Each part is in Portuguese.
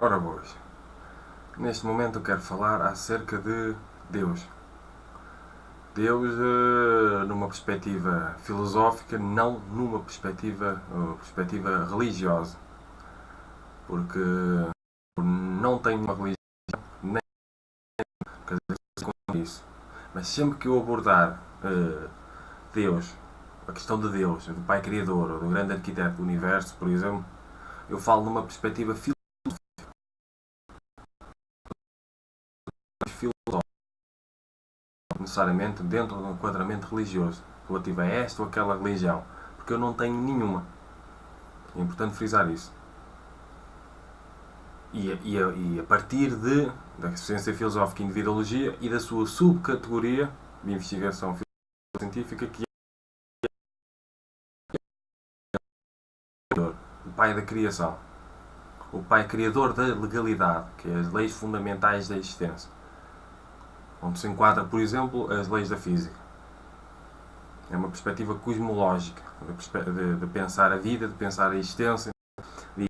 Ora boas, neste momento eu quero falar acerca de Deus. Deus numa perspectiva filosófica, não numa perspectiva religiosa. Porque não tenho uma religião, nem com isso. Mas sempre que eu abordar Deus, a questão de Deus, do Pai Criador, ou do grande arquiteto do universo, por exemplo, eu falo numa perspectiva filosófica, necessariamente dentro de um enquadramento religioso, relativo a esta ou aquela religião, porque eu não tenho nenhuma. É importante frisar isso. E a partir da ciência filosófica e individuologia e da sua subcategoria de investigação científica, que é o pai da criação, o pai criador da legalidade, que é as leis fundamentais da existência, onde se enquadra, por exemplo, as leis da física. É uma perspectiva cosmológica, de pensar a vida, de pensar a existência, de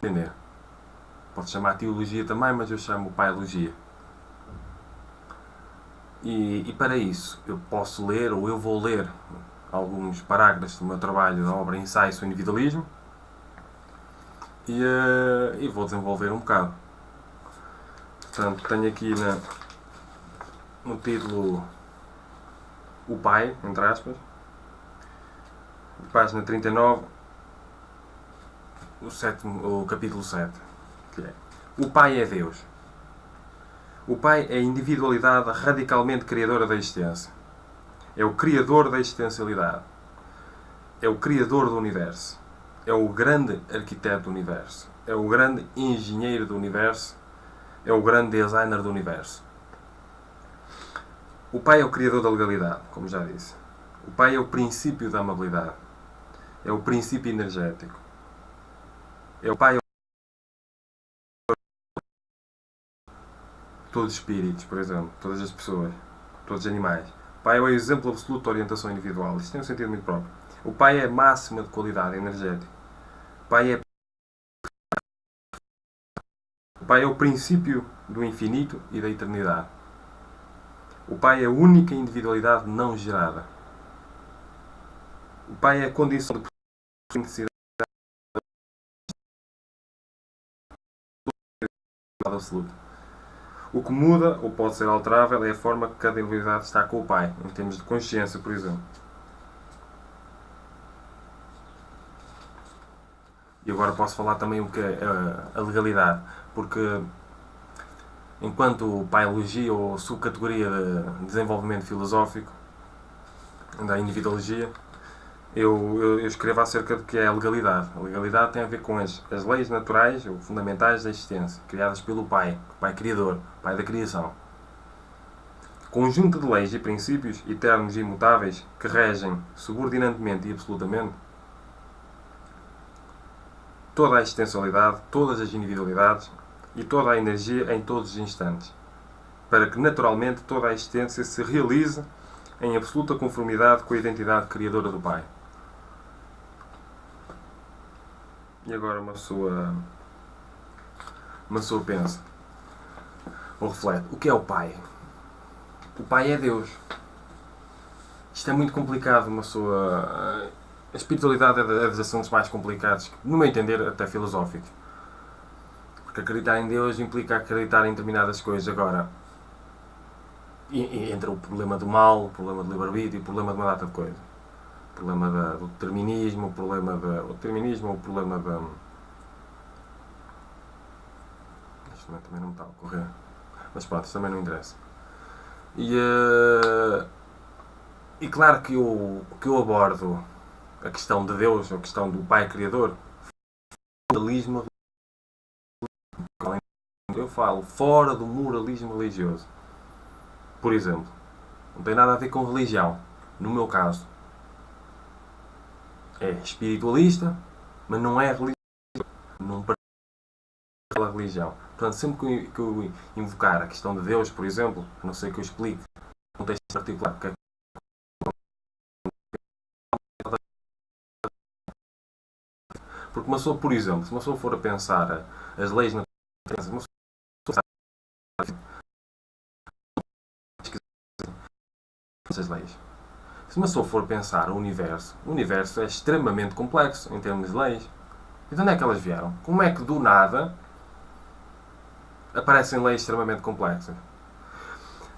entender. Pode chamar teologia também, mas eu chamo paiologia. E para isso eu posso ler, ou eu vou ler, alguns parágrafos do meu trabalho da obra Ensaio sobre o Individualismo e vou desenvolver um bocado. Portanto, tenho aqui no título o Pai, entre aspas, página 39, o capítulo 7, que é: O Pai é Deus. O Pai é a individualidade radicalmente criadora da existência. É o criador da existencialidade. É o criador do universo. É o grande arquiteto do universo. É o grande engenheiro do universo. É o grande designer do universo. O Pai é o criador da legalidade, como já disse. O Pai é o princípio da amabilidade. É o princípio energético. É o Pai de todos os espíritos, por exemplo, todas as pessoas, todos os animais. O Pai é o exemplo absoluto de orientação individual. Isto tem um sentido muito próprio. O Pai é a máxima de qualidade energética. O Pai é O Pai é o princípio do infinito e da eternidade. O Pai é a única individualidade não gerada. O Pai é a condição de necessidade absoluta. O que muda, ou pode ser alterável, é a forma que cada individualidade está com o Pai, em termos de consciência, por exemplo. E agora posso falar também o que é a legalidade, porque enquanto paiologia ou subcategoria de desenvolvimento filosófico da individuologia, eu escrevo acerca do que é a legalidade. A legalidade tem a ver com as leis naturais ou fundamentais da existência, criadas pelo Pai, o Pai Criador, o Pai da criação. Conjunto de leis e princípios eternos e imutáveis que regem subordinadamente e absolutamente toda a existencialidade, todas as individualidades e toda a energia em todos os instantes, para que naturalmente toda a existência se realize em absoluta conformidade com a identidade criadora do Pai. E agora uma pessoa pensa ou reflete: o que é o Pai? O Pai é Deus. Isto é muito complicado, uma pessoa. A espiritualidade é dos assuntos mais complicados, no meu entender, até filosóficos. Porque acreditar em Deus implica acreditar em determinadas coisas. Agora, entra o problema do mal, o problema do livre-arbítrio, o problema de uma data de coisas. O problema do determinismo, o problema o determinismo, o problema da. Isto também não me está a ocorrer. Mas pronto, isto também não interessa. E, e claro que eu abordo a questão de Deus, a questão do Pai Criador, moralismo, eu falo fora do moralismo religioso. Por exemplo, não tem nada a ver com religião. No meu caso, é espiritualista, mas não é religioso. Não partilha aquela religião. Portanto, sempre que eu invocar a questão de Deus, por exemplo, a não ser que eu explique um texto particular, que Porque uma pessoa, por exemplo, se uma pessoa for a pensar as leis naturais, uma pessoa essas leis. Se uma pessoa for pensar o universo é extremamente complexo em termos de leis. E de onde é que elas vieram? Como é que do nada aparecem leis extremamente complexas?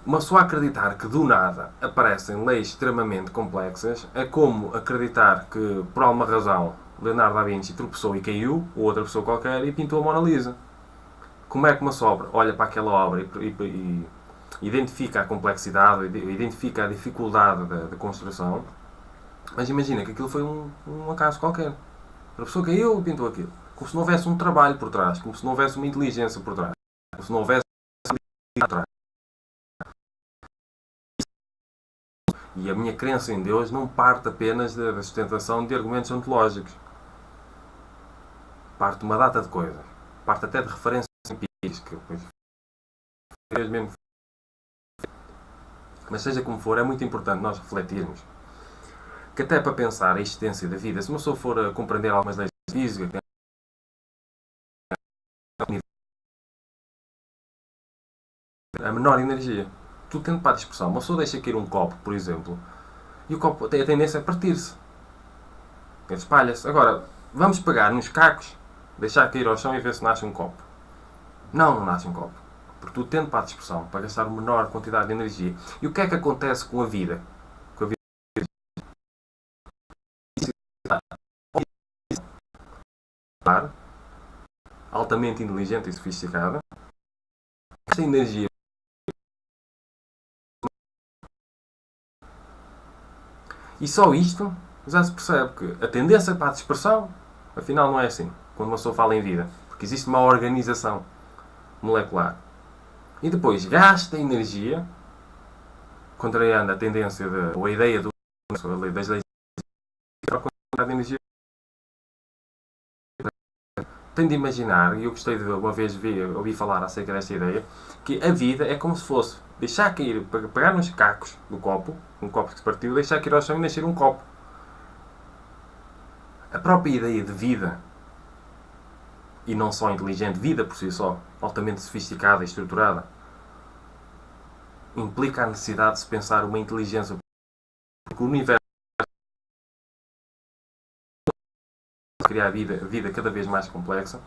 Uma pessoa acreditar que do nada aparecem leis extremamente complexas é como acreditar que, por alguma razão, Leonardo da Vinci tropeçou e caiu, ou outra pessoa qualquer, e pintou a Mona Lisa. Como é que uma obra olha para aquela obra e identifica a complexidade, identifica a dificuldade da construção, mas imagina que aquilo foi um acaso qualquer. A pessoa caiu e pintou aquilo. Como se não houvesse um trabalho por trás, como se não houvesse uma inteligência por trás, como se não houvesse por trás. E a minha crença em Deus não parte apenas da sustentação de argumentos ontológicos. Parte de uma data de coisas. Parte até de referências empíricas. Mesmo. Mas seja como for, é muito importante nós refletirmos que até para pensar a existência da vida, se uma pessoa for a compreender algumas leis da física, a menor energia. Tudo tendo para a dispersão. Uma pessoa deixa cair um copo, por exemplo, e o copo tem a tendência a partir-se. Ele espalha-se. Agora, vamos pegar nos cacos, deixar cair ao chão e ver se nasce um copo. Não nasce um copo. Porque tudo tende para a dispersão, para gastar uma menor quantidade de energia. E o que é que acontece com a vida? Com a vida altamente inteligente e sofisticada. Esta energia e só isto já se percebe que a tendência para a dispersão, afinal, não é assim. Quando uma pessoa fala em vida. Porque existe uma organização molecular. E depois gasta energia, contrariando a tendência ou a ideia das leis para a quantidade de energia. Tenho de imaginar, e eu gostei de uma vez ouvir falar acerca desta ideia, que a vida é como se fosse deixar cair, pegar nos cacos do copo, um copo que se partiu, deixar cair ao chão e nascer um copo. A própria ideia de vida, e não só inteligente, vida por si só, altamente sofisticada e estruturada, implica a necessidade de se pensar uma inteligência, porque o universo criar vida cada vez mais complexa.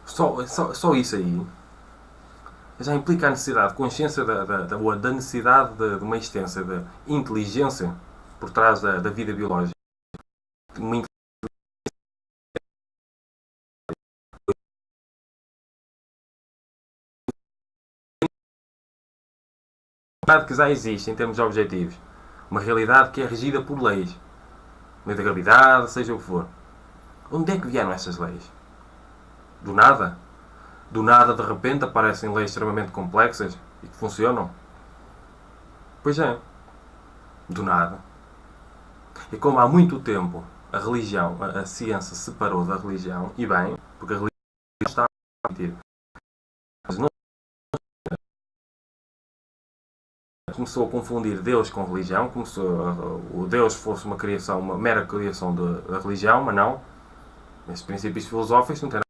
Só isso aí já implica a necessidade de consciência da necessidade de uma existência de inteligência por trás da vida biológica. Uma realidade que já existe em termos objetivos. Uma realidade que é regida por leis. Lei da gravidade, seja o que for. Onde é que vieram essas leis? Do nada? Do nada, de repente, aparecem leis extremamente complexas e que funcionam? Pois é. Do nada. E como há muito tempo a religião, a ciência separou da religião, e bem, porque a religião está a permitir. Mas não começou a confundir Deus com religião, como se o Deus fosse uma criação, uma mera criação da religião, mas não. Esses princípios filosóficos não têm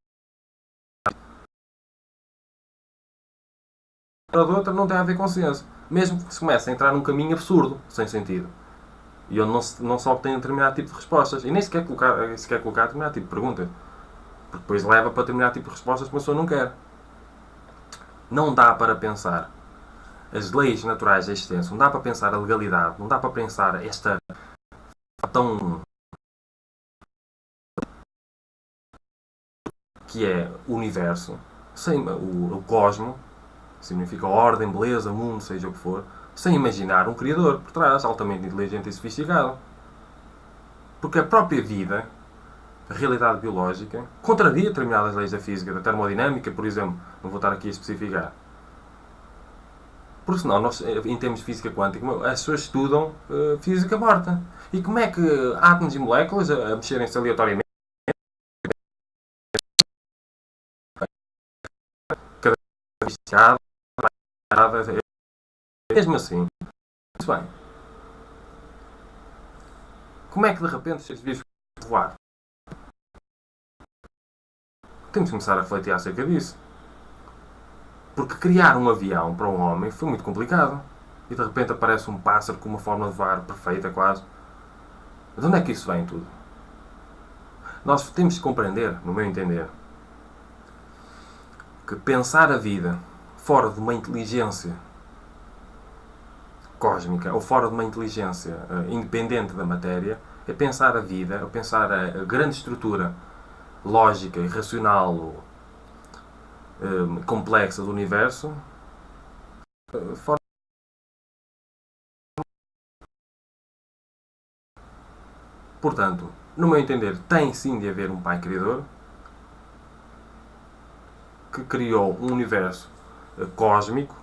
nada de outra, não tem a ver com ciência. Mesmo que se comece a entrar num caminho absurdo, sem sentido. E onde não se obtém um determinado tipo de respostas. E nem sequer colocar determinado tipo de perguntas. Porque depois leva para determinado tipo de respostas que a pessoa não quer. Não dá para pensar as leis naturais da existência, não dá para pensar a legalidade, não dá para pensar esta tão que é o universo, sem o cosmo, significa ordem, beleza, mundo, seja o que for, sem imaginar um criador por trás, altamente inteligente e sofisticado. Porque a própria vida, a realidade biológica, contraria determinadas leis da física, da termodinâmica, por exemplo, não vou estar aqui a especificar. Porque senão, nós, em termos de física quântica, as pessoas estudam física morta. E como é que átomos e moléculas a mexerem-se aleatoriamente, cada vez mesmo assim, muito bem. Como é que de repente os seres vivos voar. Temos que começar a refletir acerca disso. Porque criar um avião para um homem foi muito complicado. E de repente aparece um pássaro com uma forma de voar perfeita, quase. De onde é que isso vem tudo? Nós temos que compreender, no meu entender, que pensar a vida fora de uma inteligência cósmica ou fora de uma inteligência independente da matéria é pensar a vida, é pensar a grande estrutura lógica e racional complexa do universo fora. Portanto, no meu entender, tem sim de haver um Pai Criador que criou um universo cósmico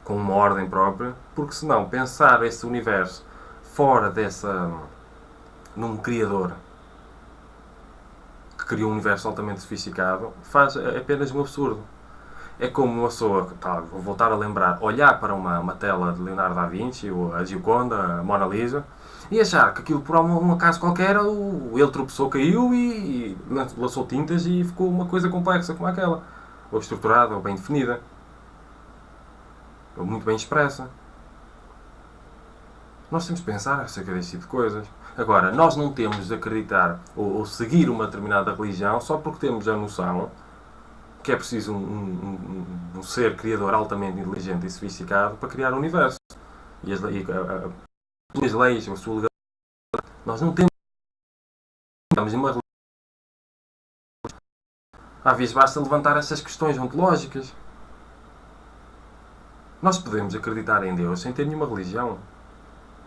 com uma ordem própria, porque senão pensar esse universo fora num Criador que criou um universo altamente sofisticado faz apenas um absurdo. É como uma pessoa, vou voltar a lembrar, olhar para uma tela de Leonardo da Vinci, ou a Gioconda, a Mona Lisa, e achar que aquilo por um acaso qualquer ele tropeçou, caiu e lançou tintas e ficou uma coisa complexa como aquela. Ou estruturada, ou bem definida. Ou muito bem expressa. Nós temos de pensar acerca desse tipo de coisas. Agora, nós não temos de acreditar ou seguir uma determinada religião só porque temos a noção que é preciso um ser criador altamente inteligente e sofisticado para criar o universo. E as leis, a sua legalidade. Nós não temos. Estamos em uma religião. Às vezes basta levantar essas questões ontológicas. Nós podemos acreditar em Deus sem ter nenhuma religião.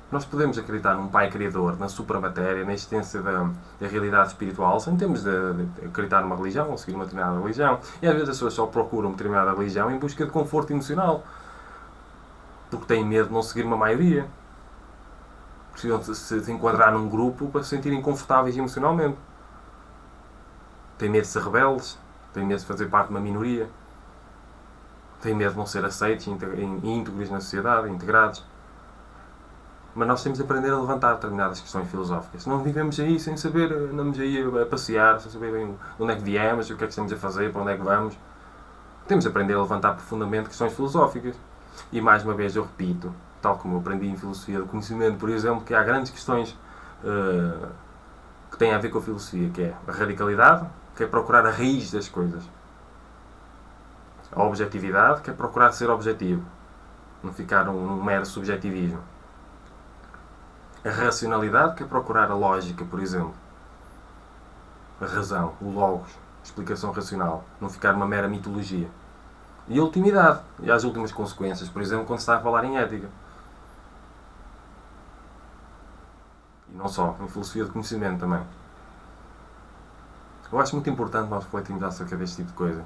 Nós podemos acreditar num Pai Criador, na supramatéria, na existência da realidade espiritual, sem termos de acreditar numa religião ou seguir uma determinada religião. E às vezes as pessoas só procuram uma determinada religião em busca de conforto emocional. Porque têm medo de não seguir uma maioria. Precisam se enquadrar num grupo para se sentirem confortáveis emocionalmente. Têm medo de ser rebeldes. Têm medo de fazer parte de uma minoria. Têm medo de não ser aceitos e íntegros na sociedade, integrados. Mas nós temos de aprender a levantar determinadas questões filosóficas. Não vivemos aí sem saber, andamos aí a passear, sem saber bem de onde é que viemos, o que é que estamos a fazer, para onde é que vamos. Temos de aprender a levantar profundamente questões filosóficas. E mais uma vez eu repito, tal como eu aprendi em filosofia do conhecimento, por exemplo, que há grandes questões que têm a ver com a filosofia, que é a radicalidade, que é procurar a raiz das coisas. A objetividade, que é procurar ser objetivo. Não ficar um mero subjetivismo. A racionalidade, que é procurar a lógica, por exemplo. A razão, o logos, a explicação racional. Não ficar uma mera mitologia. E a ultimidade, e as últimas consequências, por exemplo, quando se está a falar em ética. E não só, em filosofia do conhecimento também. Eu acho muito importante nós refletirmos acerca deste tipo de coisa.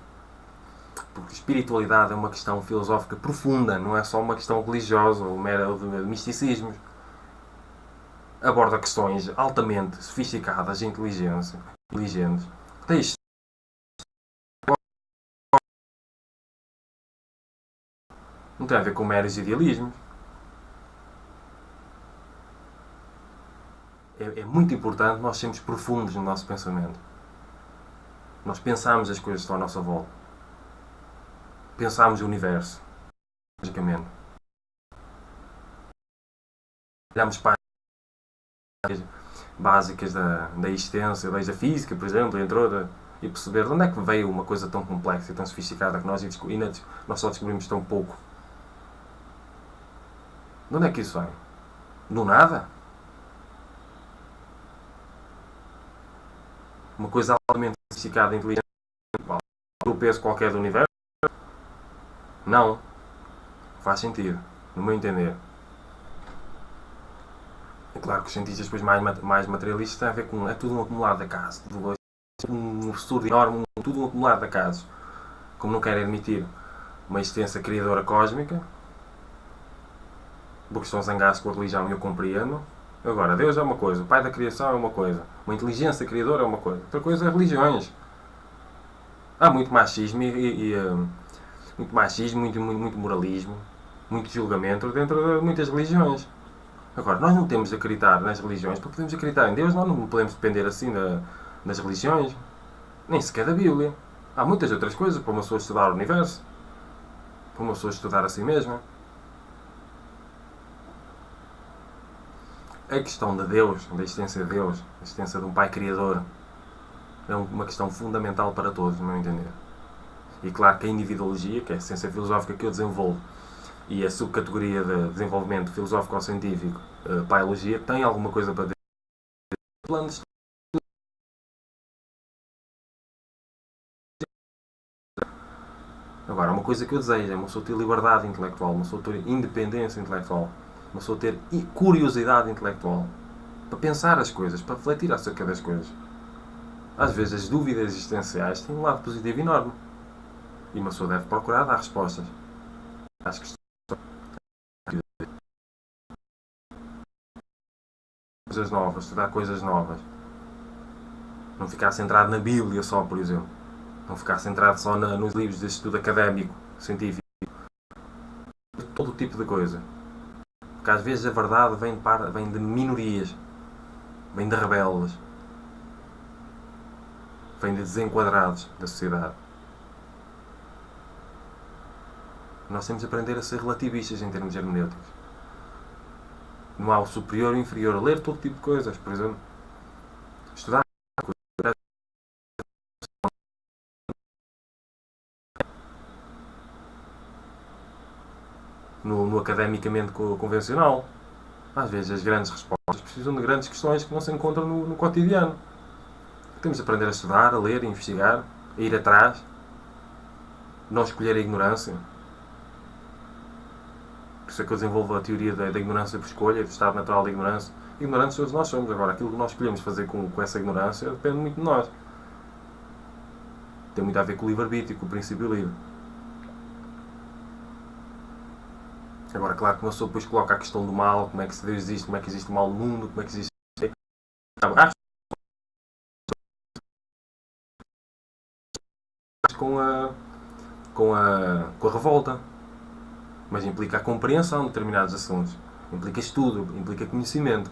Porque espiritualidade é uma questão filosófica profunda, não é só uma questão religiosa ou mera de misticismos. Aborda questões altamente sofisticadas e inteligentes. Não tem a ver com meros idealismos. É muito importante nós sermos profundos no nosso pensamento. Nós pensamos as coisas que estão à nossa volta. Pensamos o universo. Logicamente. Olhamos para as básicas da existência, da física, por exemplo, entre outras, e perceber de onde é que veio uma coisa tão complexa e tão sofisticada que nós só descobrimos tão pouco. De onde é que isso vem? Do nada? Uma coisa altamente sofisticada e inteligente, o peso qualquer do universo? Não. Faz sentido, no meu entender. É claro que os cientistas depois mais materialistas têm a ver com... É tudo um acumulado de acaso. Um absurdo enorme, tudo um acumulado de acasos. Como não querem admitir uma existência criadora cósmica, porque estão zangados com a religião e eu compreendo. Agora, Deus é uma coisa, o Pai da criação é uma coisa, uma inteligência criadora é uma coisa, outra coisa é religiões. Há muito machismo muito machismo, muito moralismo, muito julgamento dentro de muitas religiões. Agora, nós não temos de acreditar nas religiões porque podemos acreditar em Deus, nós não podemos depender assim das religiões, nem sequer da Bíblia. Há muitas outras coisas para uma pessoa estudar o universo, para uma pessoa estudar a si mesma. A questão de Deus, da existência de Deus, a existência de um Pai Criador, é uma questão fundamental para todos, no meu entender. E claro que a individuologia, que é a ciência filosófica que eu desenvolvo, e a subcategoria de desenvolvimento filosófico ou científico, paiologia, tem alguma coisa para dizer. Planos. Agora, uma coisa que eu desejo é uma pessoa ter liberdade intelectual, uma pessoa ter independência intelectual, uma pessoa ter curiosidade intelectual, para pensar as coisas, para refletir acerca das coisas. Às vezes as dúvidas existenciais têm um lado positivo enorme. E uma pessoa deve procurar dar respostas às questões, coisas novas, estudar coisas novas. Não ficar centrado na Bíblia só, por exemplo. Não ficar centrado só nos livros de estudo académico, científico. Todo tipo de coisa. Porque às vezes a verdade vem de minorias, vem de rebeldes, vem de desenquadrados da sociedade. Nós temos de aprender a ser relativistas em termos hermenêuticos. Não há o superior e o inferior. Ler todo tipo de coisas, por exemplo. Estudar. No academicamente convencional. Às vezes as grandes respostas precisam de grandes questões que não se encontram no cotidiano. Temos de aprender a estudar, a ler, a investigar, a ir atrás, não escolher a ignorância. Por isso é que eu desenvolvo a teoria da ignorância por escolha, do estado natural da ignorância. Ignorantes todos nós somos. Agora, aquilo que nós escolhemos fazer com essa ignorância depende muito de nós. Tem muito a ver com o livre-arbítrio, com o princípio livre. Agora, claro que uma pessoa depois coloca a questão do mal, como é que Deus existe, como é que existe o mal no mundo, como é que existe. Acho que com a revolta, mas implica a compreensão de determinados assuntos, implica estudo, implica conhecimento,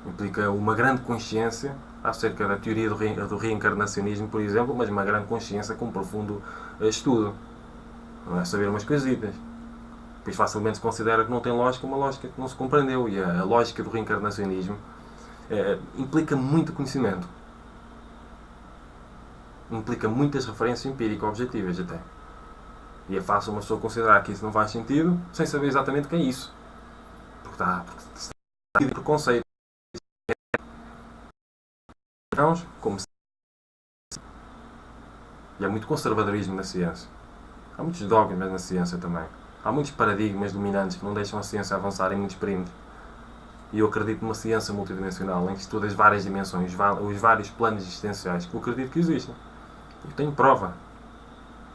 implica uma grande consciência acerca da teoria do reencarnacionismo, por exemplo, mas uma grande consciência com um profundo estudo. Não é saber umas coisitas. Pois facilmente se considera que não tem lógica uma lógica que não se compreendeu. E a lógica do reencarnacionismo implica muito conhecimento. Implica muitas referências empírico-objetivas até. E é fácil uma pessoa considerar que isso não faz sentido sem saber exatamente o que é isso. Porque está de preconceito. Como se... E há muito conservadorismo na ciência. Há muitos dogmas na ciência também. Há muitos paradigmas dominantes que não deixam a ciência avançar em muitos perímetros. E eu acredito numa ciência multidimensional em que estuda as várias dimensões, os vários planos existenciais que eu acredito que existem. Eu tenho prova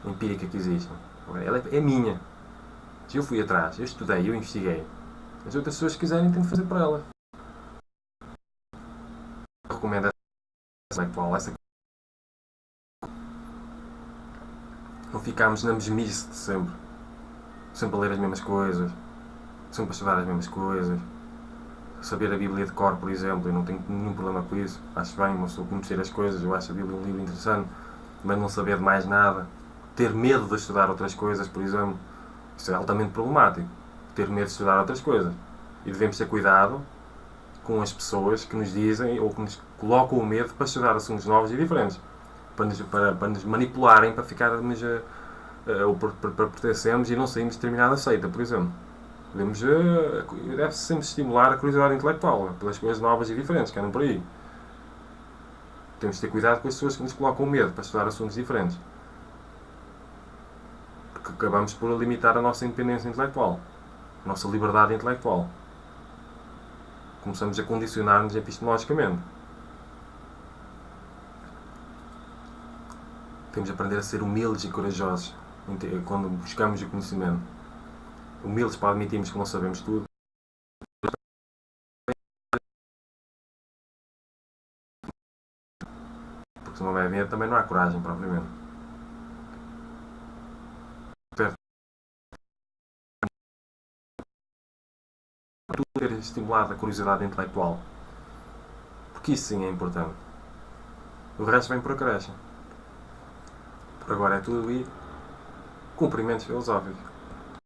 empírica que existem. Ela é minha. Se eu fui atrás, eu estudei, eu investiguei. As outras pessoas que quiserem têm de fazer por ela. Recomendo essa intelectual, essa. Não ficarmos na mesmice de sempre. Sempre a ler as mesmas coisas. Sempre a estudar as mesmas coisas. Saber a Bíblia de cor, por exemplo, eu não tenho nenhum problema com isso. Acho bem uma pessoa conhecer as coisas, eu acho a Bíblia um livro interessante, mas não saber de mais nada. Ter medo de estudar outras coisas, por exemplo, isso é altamente problemático. Ter medo de estudar outras coisas. E devemos ter cuidado com as pessoas que nos dizem ou que nos colocam o medo para estudar assuntos novos e diferentes. Para nos manipularem, para ficarmos ou para pertencermos e não sairmos de determinada seita, por exemplo. Deve-se sempre estimular a curiosidade intelectual pelas coisas novas e diferentes que andam por aí. Temos de ter cuidado com as pessoas que nos colocam medo para estudar assuntos diferentes. Porque acabamos por limitar a nossa independência intelectual, a nossa liberdade intelectual. Começamos a condicionar-nos epistemologicamente. Temos de aprender a ser humildes e corajosos quando buscamos o conhecimento. Humildes para admitirmos que não sabemos tudo. Porque se não houver medo também não há coragem, propriamente. tu ter estimulado a curiosidade intelectual. Porque isso sim é importante. O resto vem por acréscimo. Por agora é tudo e cumprimentos filosóficos.